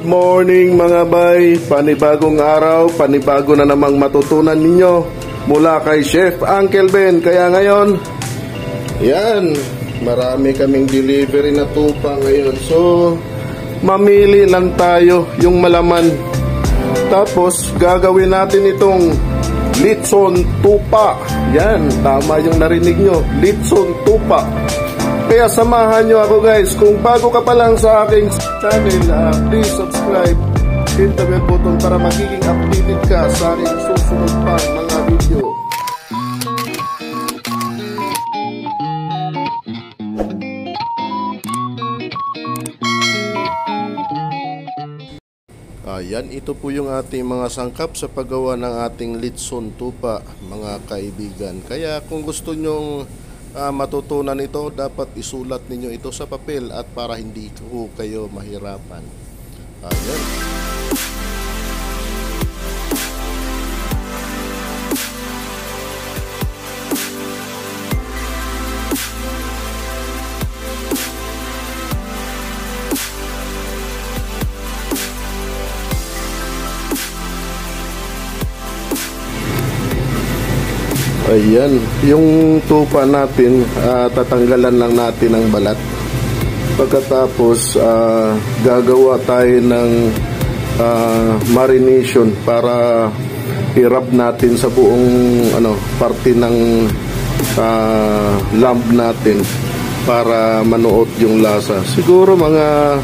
Good morning mga bay, panibagong araw, panibago na namang matutunan ninyo mula kay Chef Uncle Ben. Kaya ngayon, yan, marami kaming delivery na tupa ngayon. So, mamili lang tayo yung malaman. Tapos, gagawin natin itong litson tupa. Yan, tama yung narinig nyo, litson tupa. Kaya samahan nyo ako guys. Kung bago ka pa lang sa aking channel, please subscribe, hit the bell button para magiging updated ka sa aking susunod pang mga video. Ayan, ito po yung ating mga sangkap sa paggawa ng ating litson tupa mga kaibigan. Kaya kung gusto nyong matutunan ito, dapat isulat ninyo ito sa papel at para hindi po kayo mahirapan. Ayan. Ayan, yung tupa natin, tatanggalan lang natin ang balat. Pagkatapos, gagawa tayo ng marination para i-rub natin sa buong parte ng lamb natin para manuot yung lasa. Siguro mga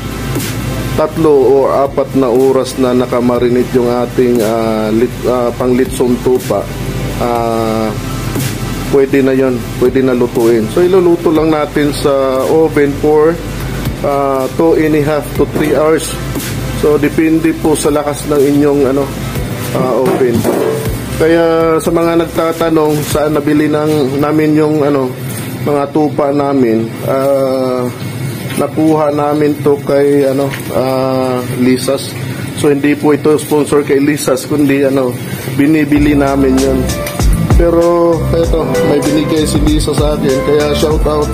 3 o 4 na oras na nakamarinate yung ating pang litson tupa. Pwede na yon, pwede na lutuin. So iluluto lang natin sa oven for 2.5 to 3 hours. So depende po sa lakas ng inyong oven. Kaya sa mga nagtatanong saan nabili namin yung mga tupa namin, nakuha namin to kay Lisas. So hindi po ito sponsor kay Lisas, kundi binibili namin yun. Pero eto, may binigay si Lisa sa akin, kaya shout out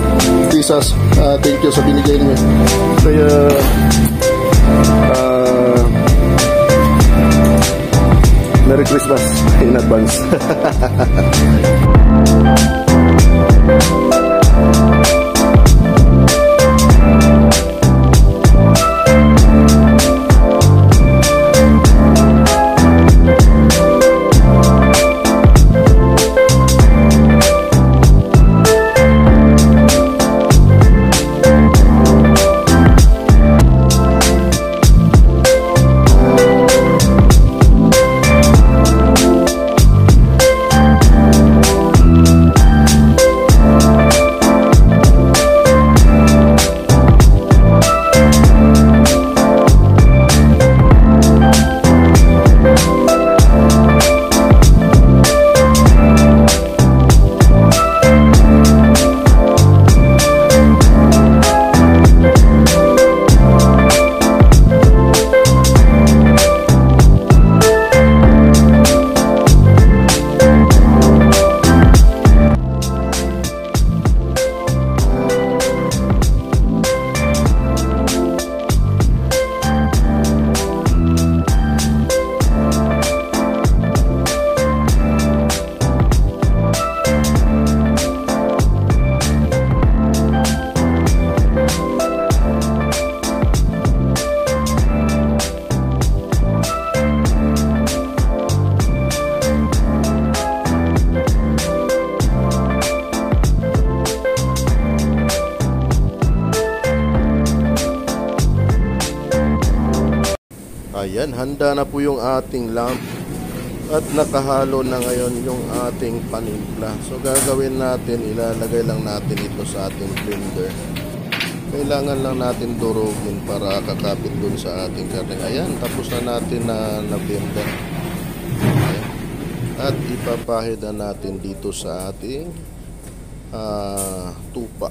Lisas, thank you sa binigay niyo. Kaya Merry Christmas in advance. Ayan, handa na po yung ating lamb at nakahalo na ngayon yung ating panimpla. So gagawin natin, ilalagay lang natin ito sa ating blender. Kailangan lang natin durugin para kakapit dun sa ating karne. Ayan, tapos na natin na blender. At ipapahid na natin dito sa ating tupa.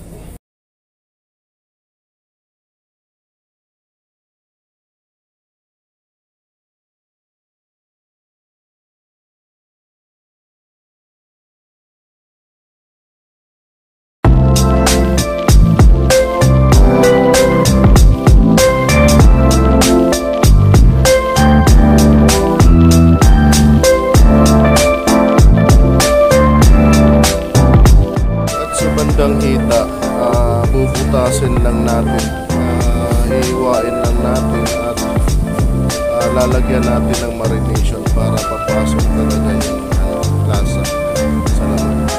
magandang hita, bubutasin lang natin, hihiwain lang natin at lalagyan natin ng marination para papasok talaga yung lasa sa laman.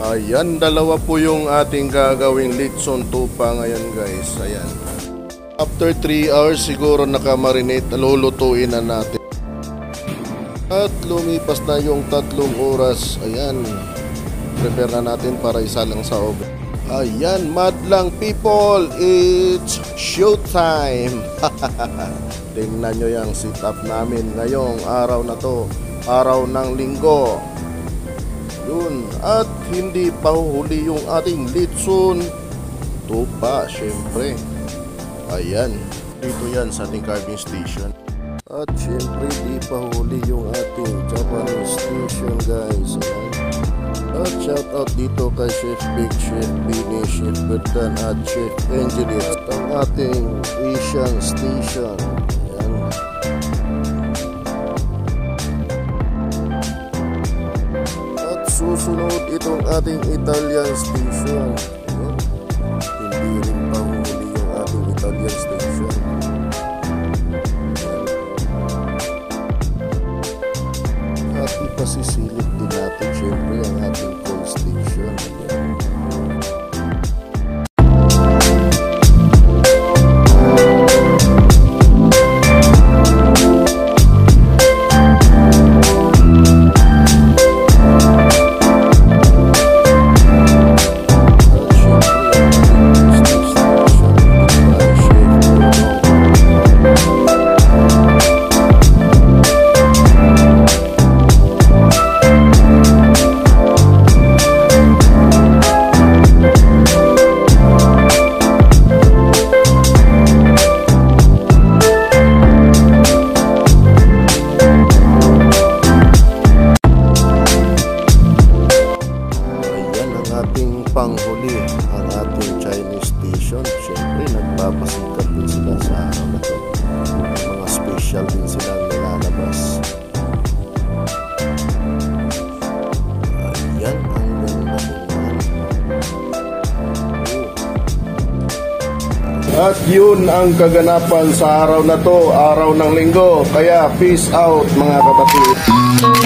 Ayan, dalawa po yung ating gagawing litson tupa ngayon guys. Ayan. After 3 hours siguro nakamarinate, lulutuin na natin. At lumipas na yung 3 oras. Ayan. Prepare na natin para isalang sa oven. Ayan, madlang people, it's showtime. Tingnan nyo yung setup namin ngayong araw na to. Araw ng linggo. Yun. At hindi pa huli yung ating litson tupa, syempre. Ayan, dito yan sa ating carving station. At syempre di pa huli yung ating Japanese station guys. Ayan. At shout out dito kay Chef Big, Chef Bini, Chef Bertan at Chef Angelis. At ang ating Asian station. Ayan. Susunod itong ating Italian station. Ayan. Hindi rin pa huli yung ating Italian station. Ayan. At ipasisilip din natin syempre ang ating cold station. Ayan. At yun ang kaganapan sa araw na to, araw ng linggo. Kaya peace out mga kapatid.